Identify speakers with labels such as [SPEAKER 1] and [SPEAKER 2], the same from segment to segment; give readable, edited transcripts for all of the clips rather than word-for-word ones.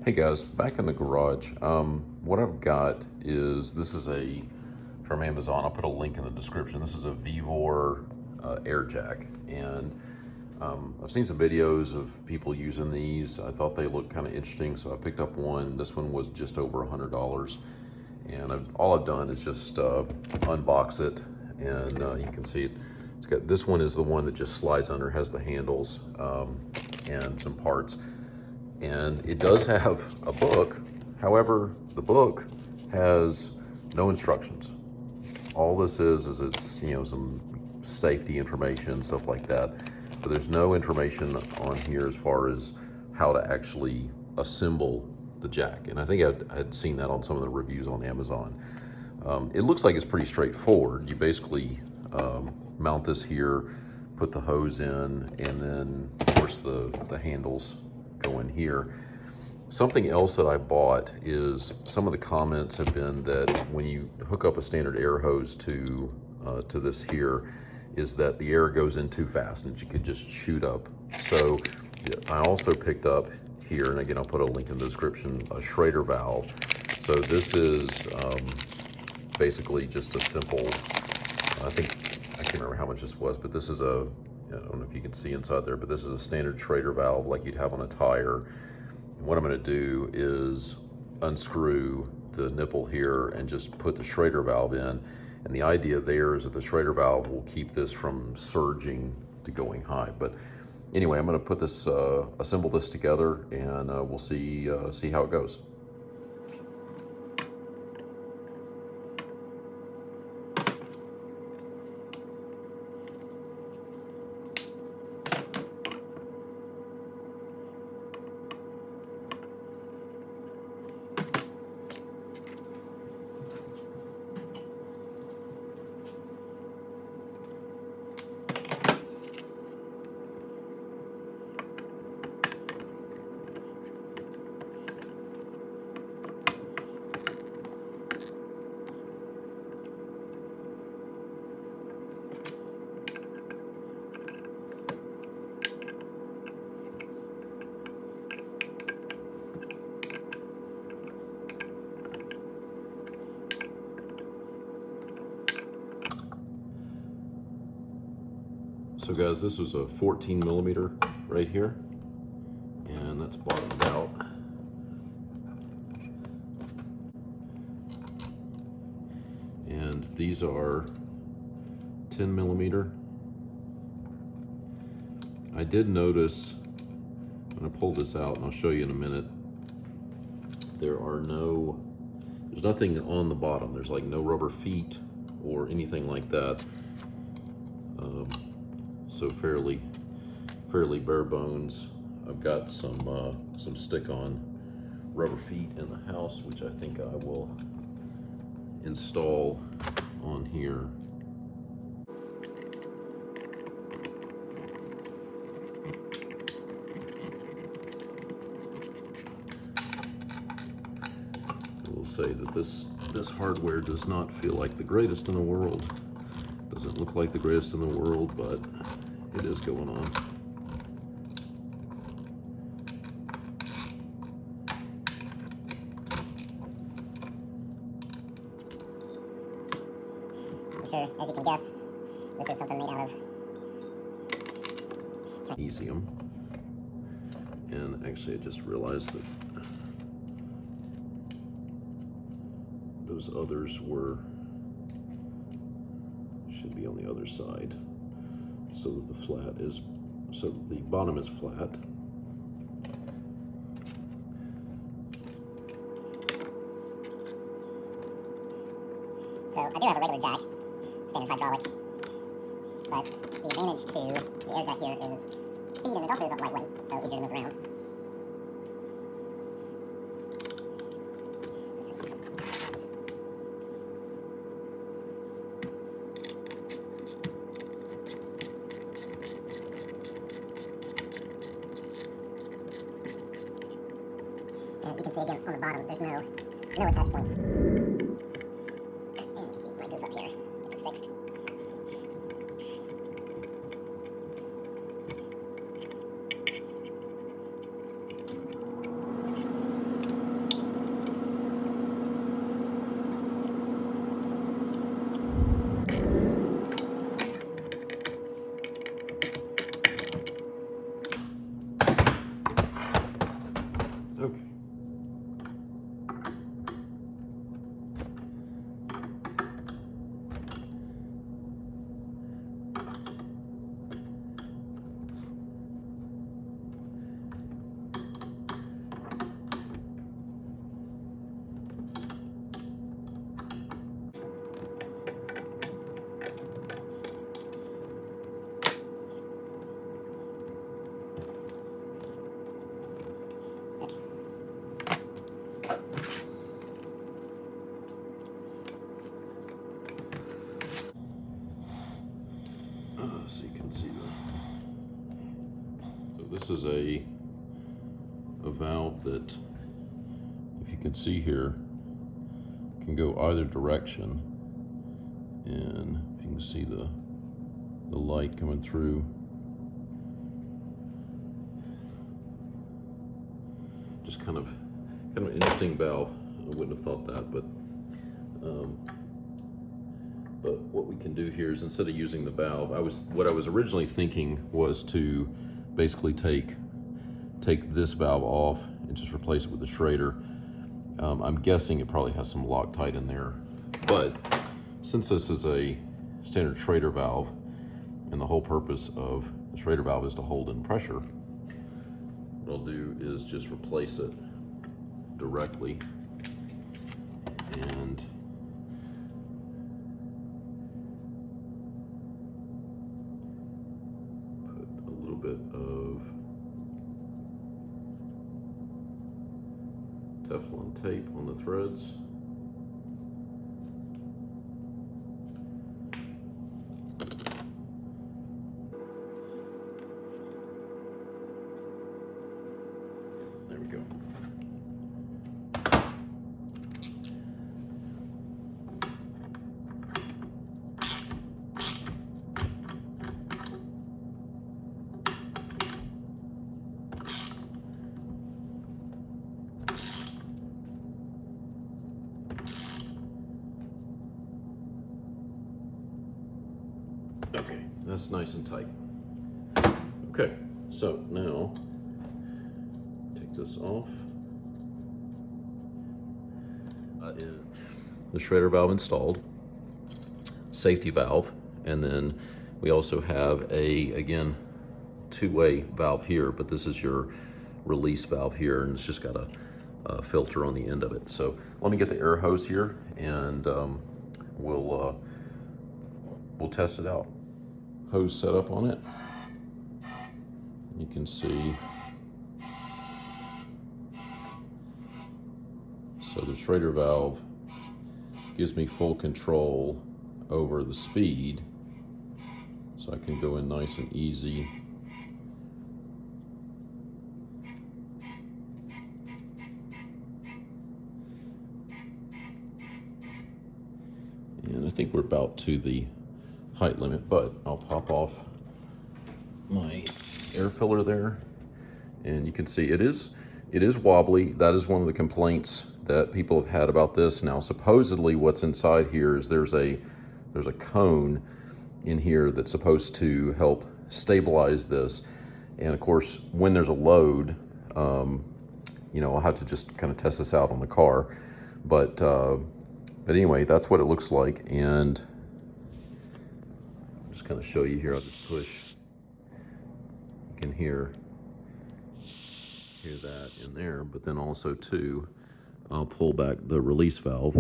[SPEAKER 1] Hey guys, back in the garage. What I've got is this is from Amazon. I'll put a link in the description. This is a Vevor air jack, and I've seen some videos of people using these. I thought they looked kind of interesting, so I picked up one. This one was just over $100, and all I've done is just unbox it, and you can see it. It's got, this one is the one that just slides under, has the handles and some parts. And it does have a book. However, the book has no instructions. All this is it's, some safety information, stuff like that. But there's no information on here as far as how to actually assemble the jack. And I think I'd seen that on some of the reviews on Amazon. It looks like it's pretty straightforward. You basically mount this here, put the hose in, and then of course the handles go in here. Something else that I bought is some of the comments have been that when you hook up a standard air hose to this here, is that the air goes in too fast and you could just shoot up. So I also picked up here, and again I'll put a link in the description, a Schrader valve. So this is basically just a simple, I can't remember how much this was, but this is I don't know if you can see inside there, but this is a standard Schrader valve like you'd have on a tire. And what I'm going to do is unscrew the nipple here and just put the Schrader valve in. And the idea there is that the Schrader valve will keep this from surging to going high. But anyway, I'm going to put this, assemble this together, and we'll see how it goes. So guys, this was a 14 millimeter right here, and that's bottomed out. And these are 10 millimeter. I did notice, when I pulled this out, and I'll show you in a minute, there's nothing on the bottom. There's like no rubber feet or anything like that. So fairly bare bones. I've got some stick-on rubber feet in the house, which I think I will install on here. I will say that this hardware does not feel like the greatest in the world. Doesn't look like the greatest in the world, but it is going on.
[SPEAKER 2] I'm sure, as you can guess, this is something made out of
[SPEAKER 1] magnesium. And actually I just realized that those others should be on the other side, so that the bottom is flat.
[SPEAKER 2] So I do have a regular jack, standard hydraulic, but the advantage to the air jack here is speed, and it also is lightweight, so easier to move around. And you can see again on the bottom, there's no attach points. And you can see my goof up here. Get this fixed.
[SPEAKER 1] so you can see that. So this is a valve that, if you can see here, can go either direction. And if you can see the light coming through. Just kind of an interesting valve. I wouldn't have thought that, but what we can do here is, instead of using the valve, what I was originally thinking was to basically take this valve off and just replace it with a Schrader. I'm guessing it probably has some Loctite in there, but since this is a standard Schrader valve, and the whole purpose of the Schrader valve is to hold in pressure, what I'll do is just replace it directly and put a little bit of Teflon tape on the threads. There we go. Okay, that's nice and tight. Okay, so now take this off. The Schrader valve installed, safety valve, and then we also have again, two-way valve here, but this is your release valve here, and it's just got a filter on the end of it. So let me get the air hose here, and we'll test it out. Hose set up on it. You can see. So the Schrader valve gives me full control over the speed, so I can go in nice and easy. And I think we're about to the height limit, but I'll pop off my air filler there, and you can see it is wobbly. That is one of the complaints that people have had about this. Now, supposedly what's inside here is there's a cone in here that's supposed to help stabilize this, and of course when there's a load, I'll have to just kind of test this out on the car, but anyway, that's what it looks like. And I'm just going to show you here. I'll just push. You can hear that in there, but then also too, I'll pull back the release valve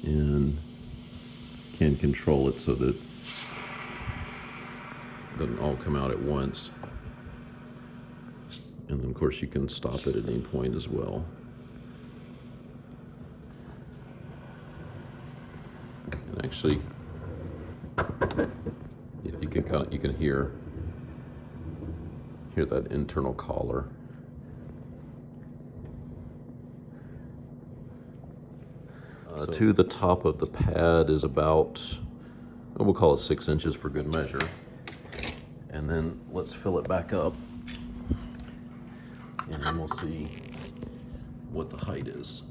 [SPEAKER 1] and can control it so that it doesn't all come out at once. And then of course you can stop it at any point as well. And actually, yeah, you can hear that internal collar. To the top of the pad is about, we'll call it 6 inches for good measure. And then let's fill it back up, and then we'll see what the height is.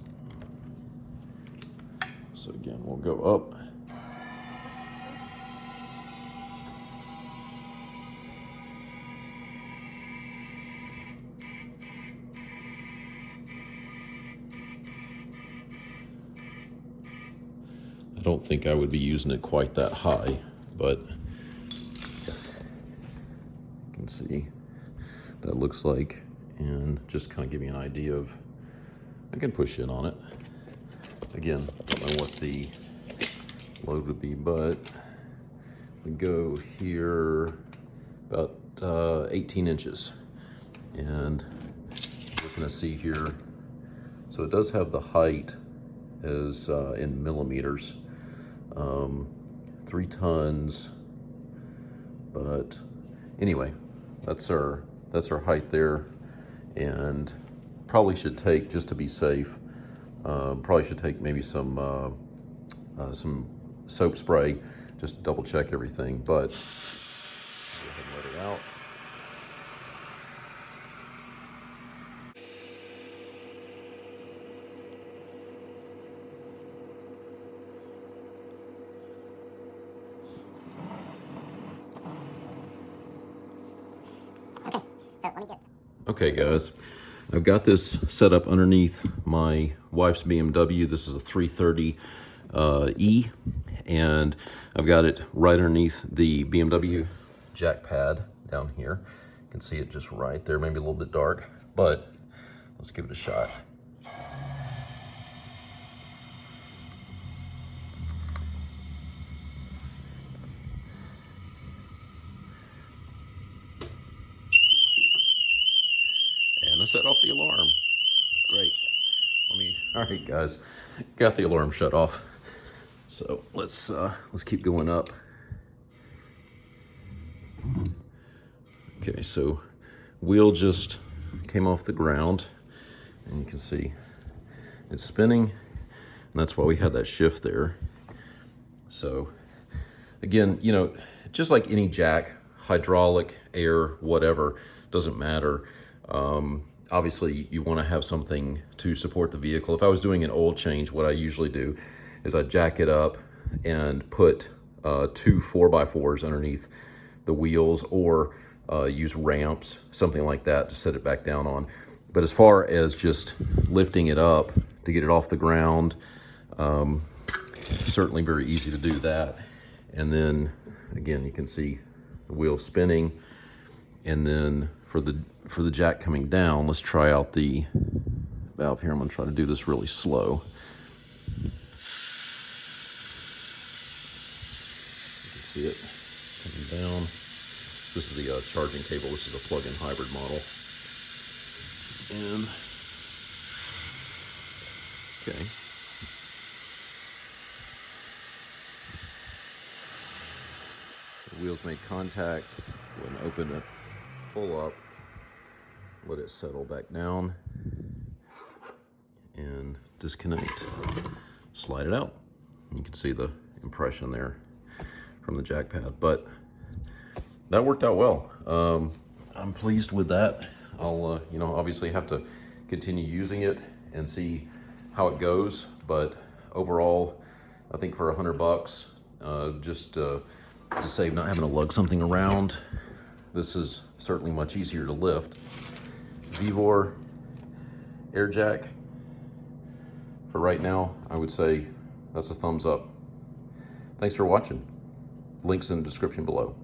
[SPEAKER 1] So again, we'll go up. I don't think I would be using it quite that high, but you can see that looks like, and just kind of give me an idea of, I can push in on it. Again, I don't know what the load would be, but we go here about 18 inches. And we're going to see here, so it does have the height as in millimeters, 3 tons. But anyway, that's our height there, and probably should take, just to be safe, probably should take maybe some soap spray, just to double check everything. But go ahead and let it out.
[SPEAKER 2] Okay, so let me get.
[SPEAKER 1] Okay, guys, I've got this set up underneath my wife's BMW. This is a 330 E, and I've got it right underneath the BMW jack pad down here. You can see it just right there, maybe a little bit dark, but let's give it a shot. And I set off the alarm. Great. All right, guys, got the alarm shut off. So let's keep going up. Okay, so wheel just came off the ground, and you can see it's spinning, and that's why we had that shift there. So again, you know, just like any jack, hydraulic, air, whatever, doesn't matter. Obviously, you want to have something to support the vehicle. If I was doing an oil change, what I usually do is I jack it up and put 2 4x4s underneath the wheels, or use ramps, something like that, to set it back down on. But as far as just lifting it up to get it off the ground, certainly very easy to do that. And then again, you can see the wheel spinning. And then for the jack coming down, let's try out the valve here. I'm going to try to do this really slow. You can see it coming down. This is the charging cable. This is a plug-in hybrid model. And okay. The wheels made contact. Go ahead and open it full up. Let it settle back down. And disconnect. Slide it out. You can see the impression there from the jack pad. But that worked out well. I'm pleased with that. I'll, you know, obviously have to continue using it and see how it goes. But overall, I think for $100, just to save not having to lug something around, this is certainly much easier to lift. Vevor air jack. For right now, I would say that's a thumbs up. Thanks for watching. Links in the description below.